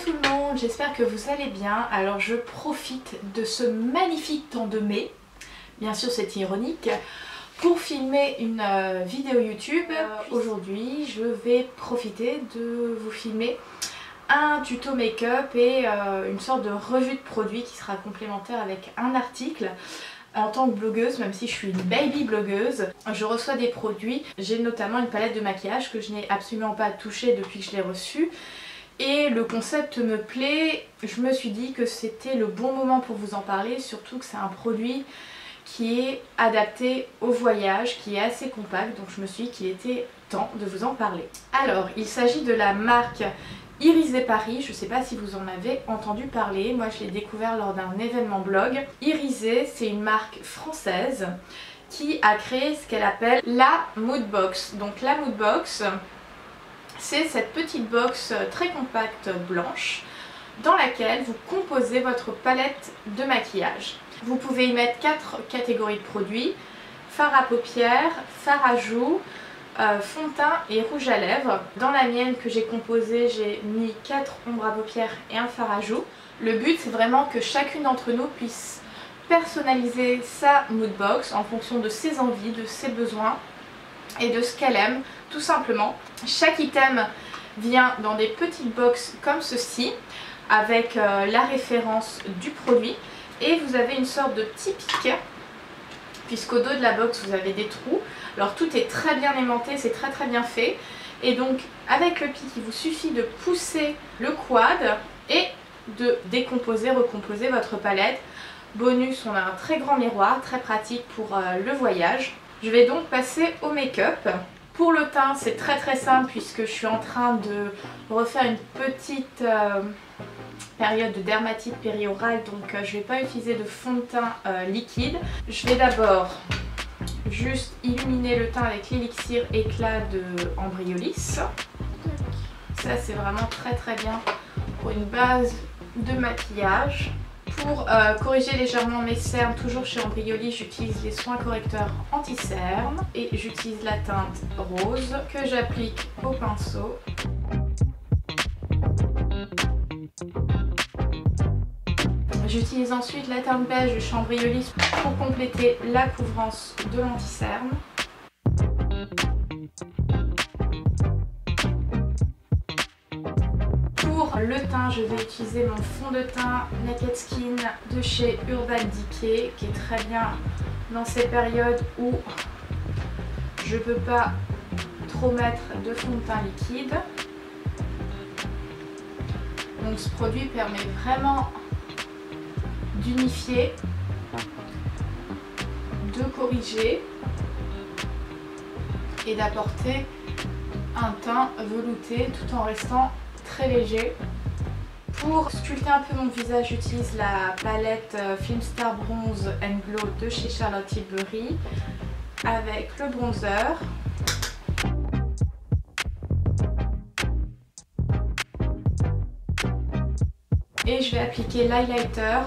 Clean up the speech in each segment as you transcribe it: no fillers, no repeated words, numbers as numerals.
tout le monde, j'espère que vous allez bien. Alors je profite de ce magnifique temps de mai, bien sûr c'est ironique, pour filmer une vidéo YouTube. Aujourd'hui je vais profiter de vous filmer un tuto make-up et une sorte de revue de produits qui sera complémentaire avec un article. En tant que blogueuse, même si je suis une baby blogueuse, je reçois des produits. J'ai notamment une palette de maquillage que je n'ai absolument pas touchée depuis que je l'ai reçue. Et le concept me plaît, je me suis dit que c'était le bon moment pour vous en parler, surtout que c'est un produit qui est adapté au voyage, qui est assez compact, donc je me suis dit qu'il était temps de vous en parler. Alors, il s'agit de la marque Irisé Paris, je ne sais pas si vous en avez entendu parler, moi je l'ai découvert lors d'un événement blog. Irisé, c'est une marque française qui a créé ce qu'elle appelle la Mood Box. Donc la Mood Box, c'est cette petite box très compacte blanche dans laquelle vous composez votre palette de maquillage. Vous pouvez y mettre 4 catégories de produits: fard à paupières, fard à joues, fond de teint et rouge à lèvres. Dans la mienne que j'ai composée, j'ai mis 4 ombres à paupières et un fard à joues. Le but, c'est vraiment que chacune d'entre nous puisse personnaliser sa mood box en fonction de ses envies, de ses besoins et de ce qu'elle aime, tout simplement. Chaque item vient dans des petites boxes comme ceci, avec la référence du produit, et vous avez une sorte de petit pic, puisqu'au dos de la box vous avez des trous. Alors tout est très bien aimanté, c'est très bien fait, et donc avec le pic il vous suffit de pousser le quad et de décomposer, recomposer votre palette. Bonus, on a un très grand miroir, très pratique pour le voyage. Je vais donc passer au make-up. Pour le teint, c'est très simple puisque je suis en train de refaire une petite période de dermatite périorale, donc je ne vais pas utiliser de fond de teint liquide. Je vais d'abord juste illuminer le teint avec l'élixir éclat de Ambriolis. Ça, c'est vraiment très bien pour une base de maquillage. Pour corriger légèrement mes cernes, toujours chez Ambriolis, j'utilise les soins correcteurs anti-cernes et j'utilise la teinte rose que j'applique au pinceau. J'utilise ensuite la teinte beige de chez Ambriolis pour compléter la couvrance de l'anti-cerne. Pour le teint, je vais utiliser mon fond de teint Naked Skin de chez Urban Decay, qui est très bien dans ces périodes où je ne peux pas trop mettre de fond de teint liquide. Donc ce produit permet vraiment d'unifier, de corriger et d'apporter un teint velouté tout en restant très léger. Pour sculpter un peu mon visage, j'utilise la palette Filmstar Bronze and Glow de chez Charlotte Tilbury avec le bronzer. Et je vais appliquer l'highlighter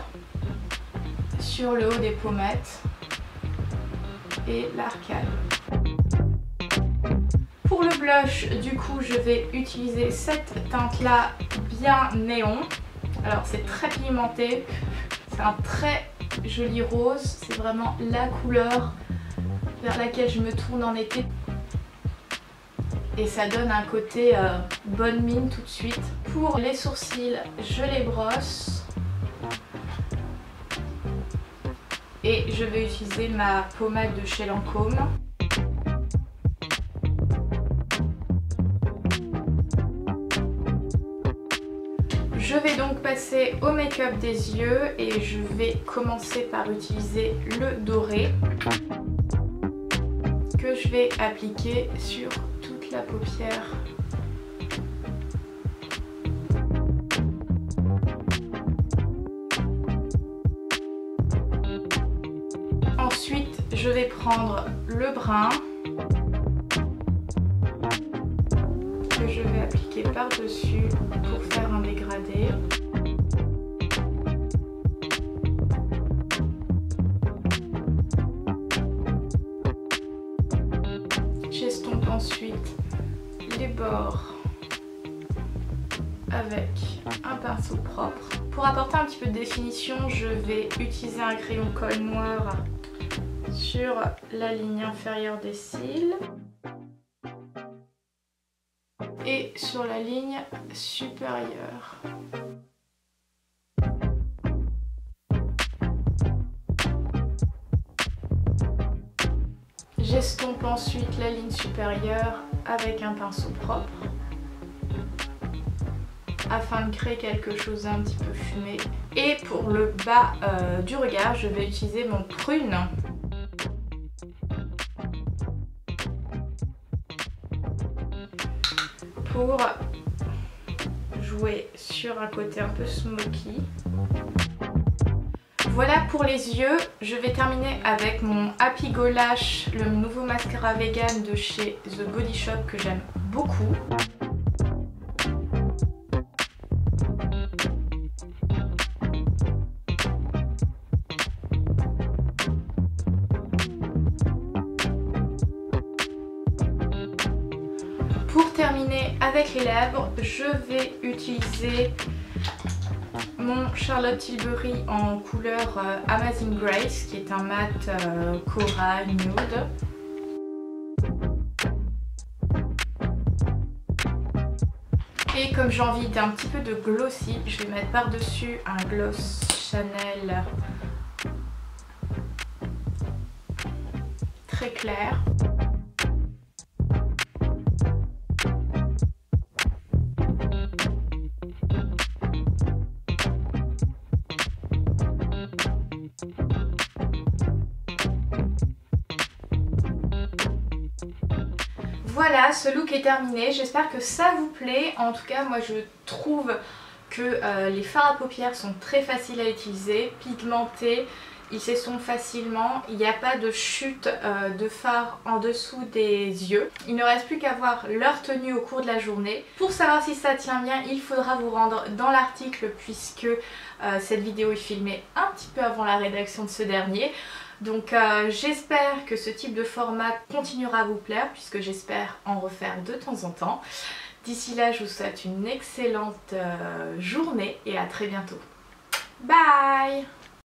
sur le haut des pommettes et l'arcade. Pour le blush, du coup, je vais utiliser cette teinte-là bien néon. Alors c'est très pigmenté, c'est un très joli rose, c'est vraiment la couleur vers laquelle je me tourne en été. Et ça donne un côté bonne mine tout de suite. Pour les sourcils, je les brosse. Et je vais utiliser ma pommade de chez Lancôme. Je vais donc passer au make-up des yeux et je vais commencer par utiliser le doré que je vais appliquer sur toute la paupière. Ensuite, je vais prendre le brun que je vais appliquer par-dessus pour faire un dégradé. J'estompe ensuite les bords avec un pinceau propre. Pour apporter un petit peu de définition, je vais utiliser un crayon colle noir sur la ligne inférieure des cils et sur la ligne supérieure. J'estompe ensuite la ligne supérieure avec un pinceau propre afin de créer quelque chose d'un petit peu fumé. Et pour le bas du regard, je vais utiliser mon prune pour jouer sur un côté un peu smoky. Voilà pour les yeux. Je vais terminer avec mon Happy Go Lash, le nouveau mascara vegan de chez The Body Shop que j'aime beaucoup. Pour terminer avec les lèvres, je vais utiliser mon Charlotte Tilbury en couleur Amazing Grace, qui est un mat corail nude. Et comme j'ai envie d'un petit peu de glossy, je vais mettre par-dessus un gloss Chanel très clair. Voilà, ce look est terminé, j'espère que ça vous plaît. En tout cas, moi je trouve que les fards à paupières sont très faciles à utiliser, pigmentés, ils s'estompent facilement, il n'y a pas de chute de fard en dessous des yeux. Il ne reste plus qu'à voir leur tenue au cours de la journée. Pour savoir si ça tient bien, il faudra vous rendre dans l'article puisque cette vidéo est filmée un petit peu avant la rédaction de ce dernier. Donc j'espère que ce type de format continuera à vous plaire puisque j'espère en refaire de temps en temps. D'ici là, je vous souhaite une excellente journée et à très bientôt. Bye!